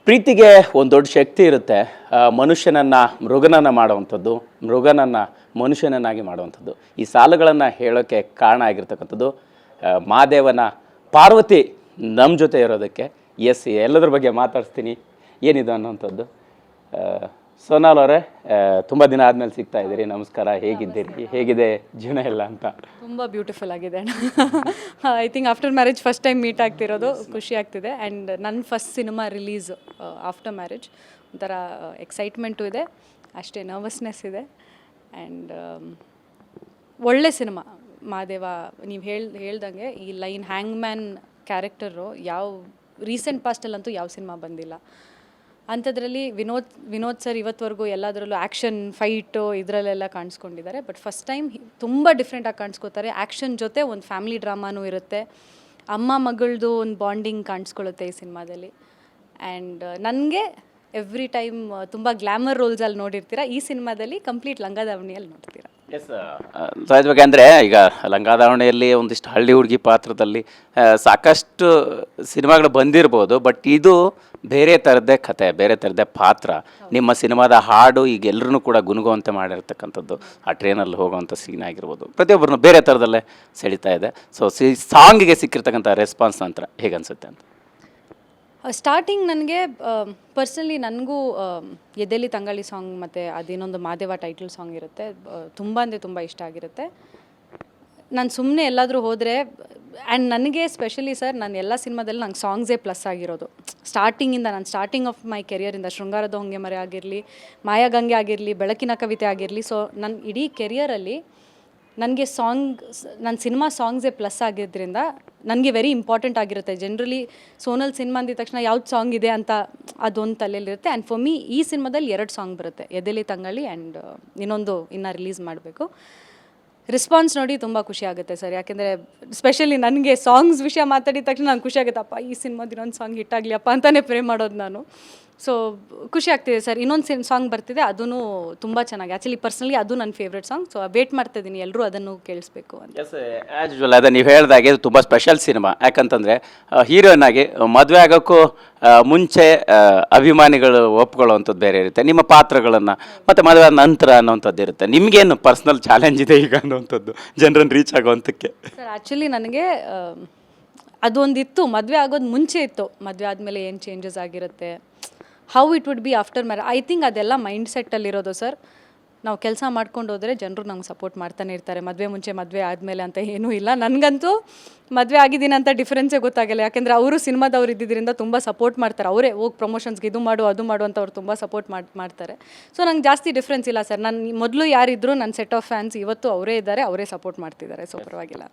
ಪ್ರೀತಿಗೆ ಒಂದು ದೊಡ್ಡ ಶಕ್ತಿ ಇರುತ್ತೆ. ಮನುಷ್ಯನನ್ನು ಮೃಗನನ್ನು ಮಾಡುವಂಥದ್ದು, ಮೃಗನನ್ನು ಮನುಷ್ಯನನ್ನಾಗಿ ಮಾಡುವಂಥದ್ದು. ಈ ಸಾಲುಗಳನ್ನು ಹೇಳೋಕ್ಕೆ ಕಾರಣ ಆಗಿರ್ತಕ್ಕಂಥದ್ದು ಮಹಾದೇವನ ಪಾರ್ವತಿ ನಮ್ಮ ಜೊತೆ ಇರೋದಕ್ಕೆ. ಎಲ್ಲದ್ರ ಬಗ್ಗೆ ಮಾತಾಡ್ಸ್ತೀನಿ ಏನಿದೆ ಅನ್ನೋವಂಥದ್ದು. ಸೋನಾಲ್ ಅವರೇ, ತುಂಬ ದಿನ ಆದಮೇಲೆ ಸಿಗ್ತಾ ಇದ್ದೀರಿ. ನಮಸ್ಕಾರ, ಹೇಗಿದ್ದೀರಿ, ಹೇಗಿದೆ ಜೀವನ ಎಲ್ಲ ಅಂತ? ತುಂಬ ಬ್ಯೂಟಿಫುಲ್ ಆಗಿದೆ. I think after marriage first time meet ಆಗ್ತಿರೋದು ಖುಷಿ ಆಗ್ತಿದೆ. ಆ್ಯಂಡ್ ನನ್ನ first cinema release after marriage, ಒಂಥರ ಎಕ್ಸೈಟ್ಮೆಂಟು ಇದೆ, ಅಷ್ಟೇ ನರ್ವಸ್ನೆಸ್ ಇದೆ. ಆ್ಯಂಡ್ ಒಳ್ಳೆ ಸಿನಿಮಾ ಮಹಾದೇವ. ನೀವು ಹೇಳ್ದಂಗೆ ಈ ಲೈನ್ ಹ್ಯಾಂಗ್ ಮ್ಯಾನ್ ಕ್ಯಾರೆಕ್ಟರು ಯಾವ ರೀಸೆಂಟ್ ಪಾಸ್ಟಲ್ಲಂತೂ ಯಾವ ಸಿನಿಮಾ ಬಂದಿಲ್ಲ. ಅಂಥದ್ರಲ್ಲಿ ವಿನೋದ್ ಸರ್ ಇವತ್ತವರೆಗೂ ಎಲ್ಲದರಲ್ಲೂ ಆ್ಯಕ್ಷನ್ ಫೈಟು ಇದರಲ್ಲೆಲ್ಲ ಕಾಣಿಸ್ಕೊಂಡಿದ್ದಾರೆ. ಬಟ್ ಫಸ್ಟ್ ಟೈಮ್ ತುಂಬ ಡಿಫ್ರೆಂಟಾಗಿ ಕಾಣಿಸ್ಕೋತಾರೆ. ಆ್ಯಕ್ಷನ್ ಜೊತೆ ಒಂದು ಫ್ಯಾಮಿಲಿ ಡ್ರಾಮಾನೂ ಇರುತ್ತೆ, ಅಮ್ಮ ಮಗಳದು ಒಂದು ಬಾಂಡಿಂಗ್ ಕಾಣಿಸ್ಕೊಳ್ಳುತ್ತೆ ಈ ಸಿನಿಮಾದಲ್ಲಿ. ಆ್ಯಂಡ್ ನನಗೆ ಎವ್ರಿ ಟೈಮ್ ತುಂಬ ಗ್ಲ್ಯಾಮರ್ ರೋಲ್ಸಲ್ಲಿ ನೋಡಿರ್ತೀರ, ಈ ಸಿನಿಮಾದಲ್ಲಿ ಕಂಪ್ಲೀಟ್ ಲಂಗಾದಾವಣಿಯಲ್ಲಿ ನೋಡ್ತೀರಾ. ಸಹಜವಾಗಿ ಅಂದರೆ ಈಗ ಲಂಗಾದಾವಣಿಯಲ್ಲಿ ಒಂದಿಷ್ಟು ಹಳ್ಳಿ ಹುಡುಗಿ ಪಾತ್ರದಲ್ಲಿ ಸಾಕಷ್ಟು ಸಿನಿಮಾಗಳು ಬಂದಿರ್ಬೋದು. ಬಟ್ ಇದು ಬೇರೆ ಥರದ್ದೇ ಕತೆ, ಬೇರೆ ಥರದ್ದೇ ಪಾತ್ರ. ನಿಮ್ಮ ಸಿನಿಮಾದ ಹಾಡು ಈಗ ಎಲ್ಲರೂ ಕೂಡ ಗುನುಗುವಂತೆ ಮಾಡಿರ್ತಕ್ಕಂಥದ್ದು, ಆ ಟ್ರೈನಲ್ಲಿ ಹೋಗುವಂಥ ಸೀನ್ ಆಗಿರ್ಬೋದು, ಪ್ರತಿಯೊಬ್ಬರನ್ನು ಬೇರೆ ಥರದಲ್ಲೇ ಸೆಳೀತಾ ಇದೆ. ಸೊ ಸಾಂಗಿಗೆ ಸಿಕ್ಕಿರ್ತಕ್ಕಂಥ ರೆಸ್ಪಾನ್ಸ್ ನಂತರ ಹೇಗನ್ಸುತ್ತೆ ಅಂತ? ಸ್ಟಾರ್ಟಿಂಗ್ ನನಗೆ ಪರ್ಸ್ನಲಿ ನನಗೂ ಎದೆಲಿ ತಂಗಾಳಿ ಸಾಂಗ್ ಮತ್ತು ಅದೇನೊಂದು ಮಹಾದೇವ ಟೈಟಲ್ ಸಾಂಗ್ ಇರುತ್ತೆ, ತುಂಬ ಅಂದರೆ ತುಂಬ ಇಷ್ಟ ಆಗಿರುತ್ತೆ. ನಾನು ಸುಮ್ಮನೆ ಎಲ್ಲಾದರೂ ಹೋದರೆ, ಆ್ಯಂಡ್ ನನಗೆ ಸ್ಪೆಷಲಿ ಸರ್, ನಾನು ಎಲ್ಲ ಸಿನಿಮಾದಲ್ಲಿ ನಂಗೆ ಸಾಂಗ್ಸೇ ಪ್ಲಸ್ ಆಗಿರೋದು. ಸ್ಟಾರ್ಟಿಂಗ್ ಆಫ್ ಮೈ ಕೆರಿಯರಿಂದ ಶೃಂಗಾರದ ಹೊಂಗೆ ಮರೆ ಆಗಿರಲಿ, ಮಾಯಾಗಂಗೆ ಆಗಿರಲಿ, ಬೆಳಕಿನ ಕವಿತೆ ಆಗಿರಲಿ, ಸೊ ನನ್ನ ಇಡೀ ಕೆರಿಯರಲ್ಲಿ ನನಗೆ ನನ್ನ ಸಿನಿಮಾ ಸಾಂಗ್ಸೇ ಪ್ಲಸ್ ಆಗಿದ್ದರಿಂದ ನನಗೆ ವೆರಿ ಇಂಪಾರ್ಟೆಂಟ್ ಆಗಿರುತ್ತೆ. ಜನರಲಿ ಸೋನಲ್ ಸಿನಿಮಾ ಅಂದಿದ ತಕ್ಷಣ ಯಾವ್ದು ಸಾಂಗ್ ಇದೆ ಅಂತ ಅದೊಂದು ತಲೆಯಲ್ಲಿರುತ್ತೆ. ಆ್ಯಂಡ್ ಫಾರ್ ಮೀ ಈ ಸಿನಿಮಾದಲ್ಲಿ 2 ಸಾಂಗ್ ಬರುತ್ತೆ, ಎದೆಲಿ ತಂಗಾಳಿ ಆ್ಯಂಡ್ ಇನ್ನೊಂದು ಇನ್ನೂ ರಿಲೀಸ್ ಮಾಡಬೇಕು. ರೆಸ್ಪಾನ್ಸ್ ನೋಡಿ ತುಂಬ ಖುಷಿ ಆಗುತ್ತೆ ಸರ್. ಯಾಕೆಂದರೆ ಸ್ಪೆಷಲಿ ನನಗೆ ಸಾಂಗ್ಸ್ ವಿಷಯ ಮಾತಾಡಿದ ತಕ್ಷಣ ನಂಗೆ ಖುಷಿ ಆಗುತ್ತೆ, ಅಪ್ಪ ಈ ಸಿನಿಮಾದ ಇನ್ನೊಂದು ಸಾಂಗ್ ಹಿಟ್ಟಾಗಲಿ ಅಪ್ಪ ಅಂತಲೇ ಪ್ರೇ ಮಾಡೋದು ನಾನು. ಸೊ ಖುಷಿ ಆಗ್ತಿದೆ ಸರ್. ಇನ್ನೊಂದು ಸಾಂಗ್ ಬರ್ತಿದೆ, ಅದೂ ತುಂಬ ಚೆನ್ನಾಗಿ, ಆ್ಯಕ್ಚುಲಿ ಪರ್ಸ್ನಲಿ ಅದು ನನ್ನ ಫೇವ್ರೆಟ್ ಸಾಂಗ್. ಸೊ ವೇಟ್ ಮಾಡ್ತಾಯಿದ್ದೀನಿ ಎಲ್ಲರೂ ಅದನ್ನು ಕೇಳಿಸ್ಬೇಕು ಅಂತ. ಎಸ್, ಆ್ಯಸ್ ಯೂಶುವಲ್ ಅದೇ ನೀವು ಹೇಳಿದಾಗೆ ಇದು ತುಂಬ ಸ್ಪೆಷಲ್ ಸಿನಿಮಾ. ಯಾಕಂತಂದರೆ ಹೀರೋಯಿನ್ ಆಗಿ ಮದುವೆ ಆಗೋಕ್ಕೂ ಮುಂಚೆ ಅಭಿಮಾನಿಗಳು ಒಪ್ಕೊಳ್ಳುವಂಥದ್ದು ಬೇರೆ ಇರುತ್ತೆ, ನಿಮ್ಮ ಪಾತ್ರಗಳನ್ನು ಮತ್ತು ಮದುವೆ ಆದ ನಂತರ ಅನ್ನೋವಂಥದ್ದು ಇರುತ್ತೆ. ನಿಮಗೇನು ಪರ್ಸ್ನಲ್ ಚಾಲೆಂಜ್ ಇದೆ ಈಗ ಅನ್ನೋವಂಥದ್ದು ಜನರನ್ನು ರೀಚ್ ಆಗೋವಂಥಕ್ಕೆ? ಸರ್ ಆ್ಯಕ್ಚುಲಿ ನನಗೆ ಅದೊಂದಿತ್ತು, ಮದುವೆ ಆಗೋದು ಮುಂಚೆ ಇತ್ತು, ಮದುವೆ ಆದಮೇಲೆ ಏನು ಚೇಂಜಸ್ ಆಗಿರುತ್ತೆ, how it would be after marriage. I think ಅದೆಲ್ಲ ಮೈಂಡ್ ಸೆಟ್ಟಲ್ಲಿರೋದು ಸರ್. ನಾವು ಕೆಲಸ ಮಾಡ್ಕೊಂಡು ಹೋದರೆ ಜನರು ನಂಗೆ ಸಪೋರ್ಟ್ ಮಾಡ್ತಾನೆ ಇರ್ತಾರೆ, ಮದುವೆ ಮುಂಚೆ ಮದುವೆ ಆದಮೇಲೆ ಅಂತ ಏನೂ ಇಲ್ಲ. ನನಗಂತೂ ಮದುವೆ ಆಗಿದ್ದೀನಿ ಅಂತ ಡಿಫ್ರೆನ್ಸೇ ಗೊತ್ತಾಗಿಲ್ಲ. ಯಾಕೆಂದರೆ ಅವರು ಸಿನಿಮಾದವ್ರು ಇದ್ದಿದ್ದರಿಂದ ತುಂಬ ಸಪೋರ್ಟ್ ಮಾಡ್ತಾರೆ, ಅವರೇ ಹೋಗಿ ಪ್ರಮೋಷನ್ಸ್ಗೆ ಇದು ಮಾಡು ಅದು ಮಾಡು ಅಂತ ಅವ್ರು ತುಂಬ ಸಪೋರ್ಟ್ ಮಾಡ್ತಾರೆ. ಸೊ ನಂಗೆ ಜಾಸ್ತಿ ಡಿಫ್ರೆನ್ಸ್ ಇಲ್ಲ ಸರ್. ನಾನು ಮೊದಲು ಯಾರಿದ್ರು ನನ್ನ ಸೆಟ್ ಆಫ್ ಫ್ಯಾನ್ಸ್ ಇವತ್ತು ಅವರೇ ಇದ್ದಾರೆ, ಅವರೇ ಸಪೋರ್ಟ್ ಮಾಡ್ತಿದ್ದಾರೆ. ಸೊ ಪರವಾಗಿಲ್ಲ.